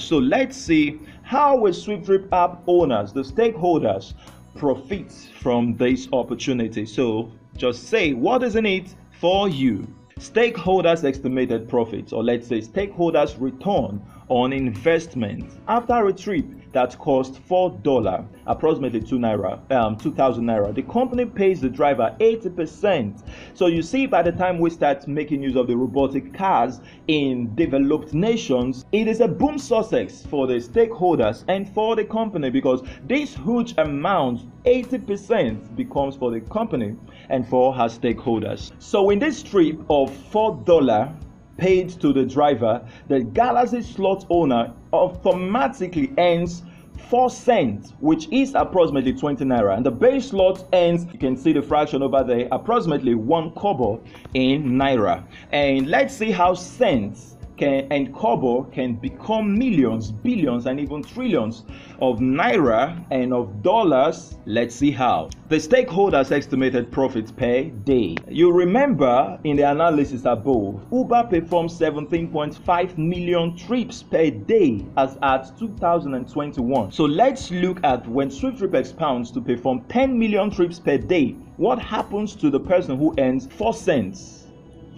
So let's see how will SWIFTtrip app owners, the stakeholders, profit from this opportunity. So just say what is in it for you. Stakeholders' estimated profits, or let's say stakeholders' return on investment after a trip that cost $4, approximately 2,000 naira. The company pays the driver 80%. So you see, by the time we start making use of the robotic cars in developed nations, it is a boom success for the stakeholders and for the company, because this huge amount, 80%, becomes for the company and for her stakeholders. So in this trip of $4 paid to the driver, the Galaxy slot owner automatically earns 4 cents, which is approximately 20 naira, and the base slot earns, you can see the fraction over there, approximately 1 kobo in naira. And let's see how cents and kobo can become millions, billions, and even trillions of naira and of dollars. Let's see how. The stakeholders' estimated profits per day. You remember in the analysis above, Uber performs 17.5 million trips per day as at 2021. So let's look at when SWIFTtrip expands to perform 10 million trips per day. What happens to the person who earns 4 cents?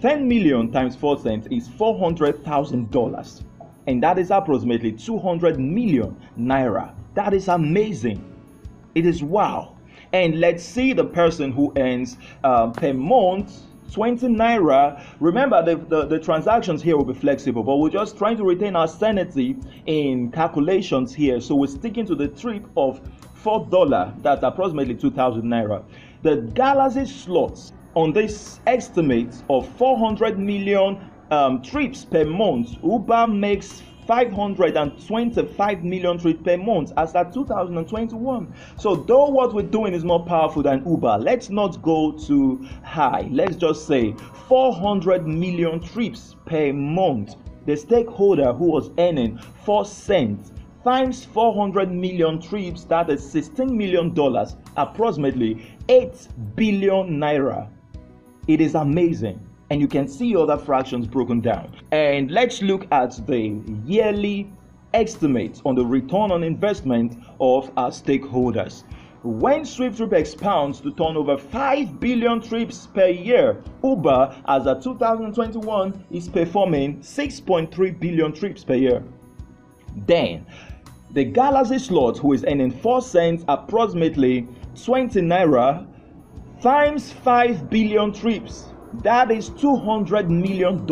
10 million times 4 cents is $400,000, and that is approximately 200 million naira. That is amazing. It is wow. And let's see the person who earns per month 20 naira. Remember, the transactions here will be flexible, but we're just trying to retain our sanity in calculations here. So we're sticking to the trip of $4. That's approximately 2,000 naira. The Galaxy slots on this estimate of 400 million trips per month, Uber makes 525 million trips per month as at 2021. So though what we're doing is more powerful than Uber, let's not go too high. Let's just say 400 million trips per month. The stakeholder who was earning 4 cents times 400 million trips, that is $16 million, approximately 8 billion naira. It is amazing, and you can see other fractions broken down. And let's look at the yearly estimate on the return on investment of our stakeholders. When SWIFTtrip expands to turn over 5 billion trips per year, Uber, as of 2021, is performing 6.3 billion trips per year. Then the Galaxy slot, who is earning 4 cents, approximately 20 naira, times 5 billion trips, that is $200 million,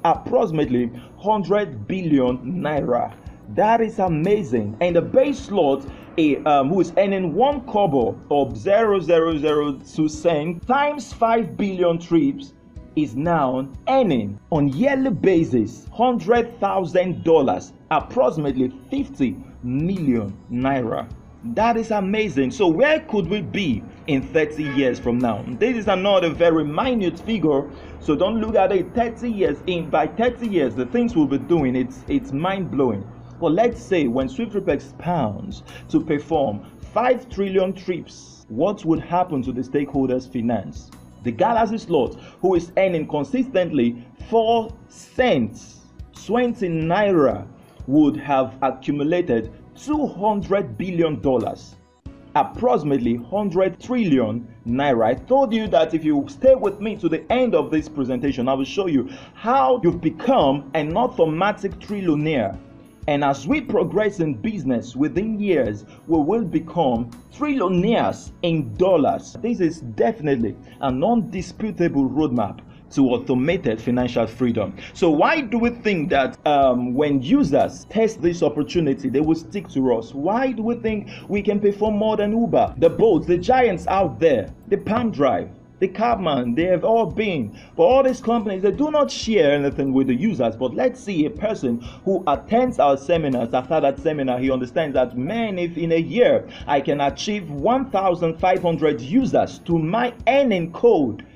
approximately 100 billion naira. That is amazing. And the base slot, who is earning 1 kobo or 0.0002 cents times 5 billion trips, is now earning on yearly basis $100,000, approximately 50 million naira. That is amazing. So where could we be in 30 years from now? This is another very minute figure, so don't look at it 30 years in. By 30 years, the things we'll be doing, it's mind-blowing. But let's say when SWIFTtrip expands to perform 5 trillion trips, what would happen to the stakeholders' finance? The Galaxy slot, who is earning consistently 4 cents, 20 naira, would have accumulated $200 billion, approximately 100 trillion naira. I told you that if you stay with me to the end of this presentation, I will show you how you've become an automatic trillionaire. And as we progress in business, within years, we will become trillionaires in dollars. This is definitely an undisputable roadmap to automated financial freedom. So why do we think that when users test this opportunity, they will stick to us? Why do we think we can perform more than Uber? The boats, the giants out there, the Palm Drive, the Cabman, they have all been. But all these companies, they do not share anything with the users. But let's see a person who attends our seminars. After that seminar, he understands that, man, if in a year I can achieve 1,500 users to my earning code,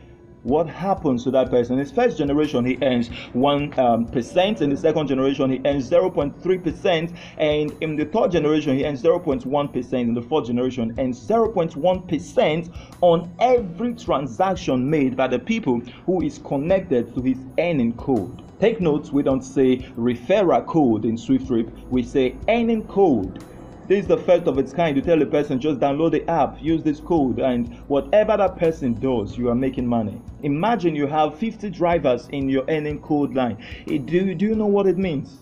what happens to that person? In his first generation, he earns 1%. In the second generation, he earns 0.3%. And in the third generation, he earns 0.1%. In the fourth generation, earns 0.1% on every transaction made by the people who is connected to his earning code. Take note, we don't say referral code in SWIFTtrip, we say earning code. This is the first of its kind. You tell a person, just download the app, use this code, and whatever that person does, you are making money. Imagine you have 50 drivers in your earning code line. Do you know what it means?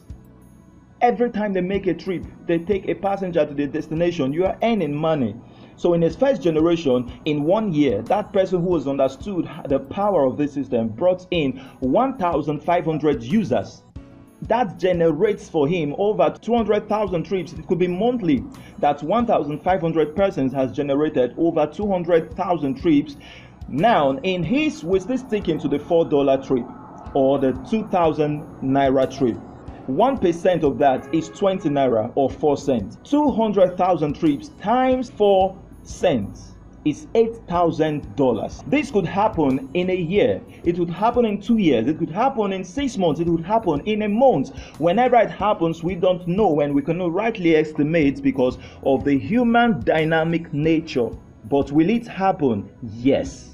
Every time they make a trip, they take a passenger to the destination, you are earning money. So in his first generation, in 1 year, that person who has understood the power of this system brought in 1,500 users. That generates for him over 200,000 trips. It could be monthly. That's 1,500 persons has generated over 200,000 trips. Now, in his, we're still sticking to the $4 trip or the 2,000 naira trip. 1% of that is 20 naira or 4 cents. 200,000 trips times 4 cents is $8,000. This could happen in a year. It would happen in 2 years. It could happen in 6 months. It would happen in a month. Whenever it happens, we don't know, and we cannot rightly estimate because of the human dynamic nature. But will it happen? Yes.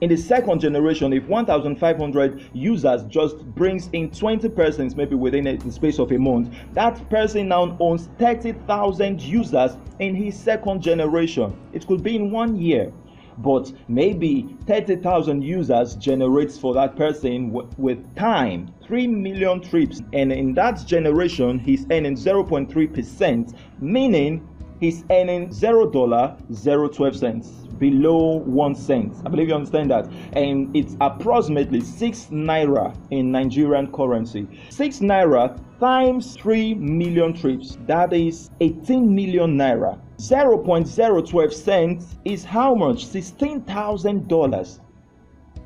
In the second generation, if 1,500 users just brings in 20 persons, maybe within the space of a month, that person now owns 30,000 users in his second generation. It could be in 1 year, but maybe 30,000 users generates for that person with time 3 million trips, and in that generation he's earning 0.3%, meaning he's earning $0.012, below 1 cent. I believe you understand that. And it's approximately 6 naira in Nigerian currency. 6 naira times 3 million trips, that is 18 million naira. 0.012 cents is how much? $16,000.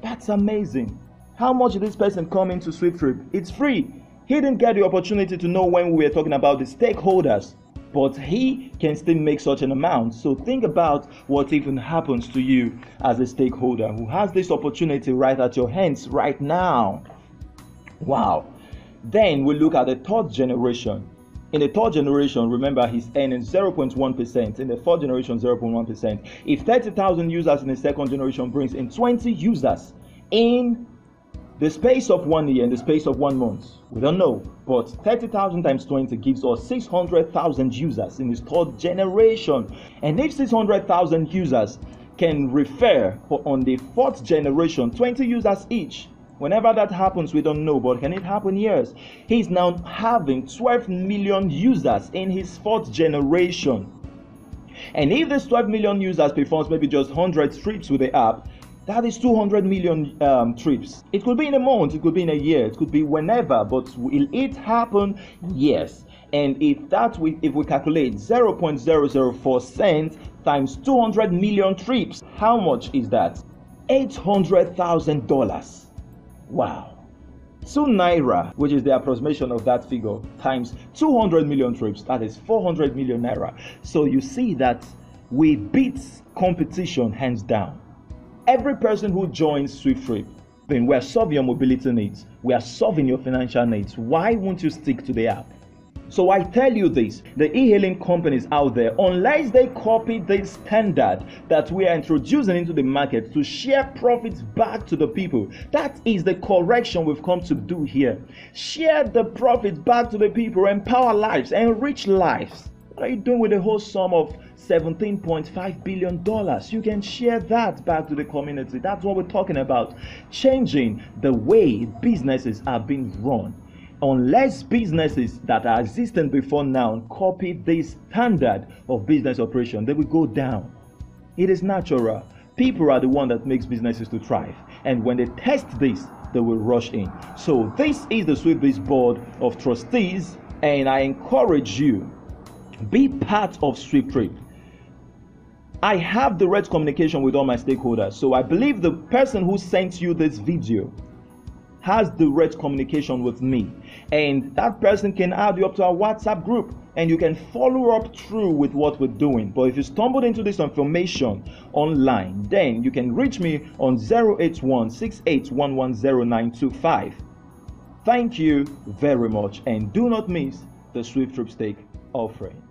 That's amazing. How much did this person come into SWIFTtrip? It's free. He didn't get the opportunity to know when we were talking about the stakeholders, but he can still make such an amount. So think about what even happens to you as a stakeholder who has this opportunity right at your hands right now. Wow. Then we look at the third generation. In the third generation, remember, he's earning 0.1%. In the fourth generation, 0.1%. If 30,000 users in the second generation brings in 20 users in the space of 1 year, in the space of 1 month, we don't know, but 30,000 times 20 gives us 600,000 users in his third generation. And if 600,000 users can refer on the fourth generation, 20 users each, whenever that happens, we don't know, but can it happen? Yes. He's now having 12 million users in his fourth generation. And if this 12 million users performs maybe just 100 trips with the app, that is 200 million trips. It could be in a month, it could be in a year, it could be whenever, but will it happen? Yes. And if we calculate 0.004 cents times 200 million trips, how much is that? $800,000. Wow. 2 naira, which is the approximation of that figure, times 200 million trips, that is 400 million naira. So you see that we beat competition hands down. Every person who joins SWIFTtrip, then we are solving your mobility needs, we are solving your financial needs. Why won't you stick to the app? So I tell you this, the e-hailing companies out there, unless they copy this standard that we are introducing into the market to share profits back to the people, that is the correction we've come to do here. Share the profits back to the people, empower lives, enrich lives. What are you doing with the whole sum of $17.5 billion? You can share that back to the community. That's what we're talking about. Changing the way businesses are being run. Unless businesses that are existing before now copy this standard of business operation, they will go down. It is natural. People are the one that makes businesses to thrive. And when they test this, they will rush in. So this is the SWIFTBiz Board of Trustees, and I encourage you, be part of SWIFTtrip. I have direct communication with all my stakeholders, so I believe the person who sent you this video has direct communication with me, and that person can add you up to our WhatsApp group and you can follow up through with what we're doing. But if you stumbled into this information online, then you can reach me on 081-68110925. Thank you very much, and do not miss the SWIFTtrip stake offering.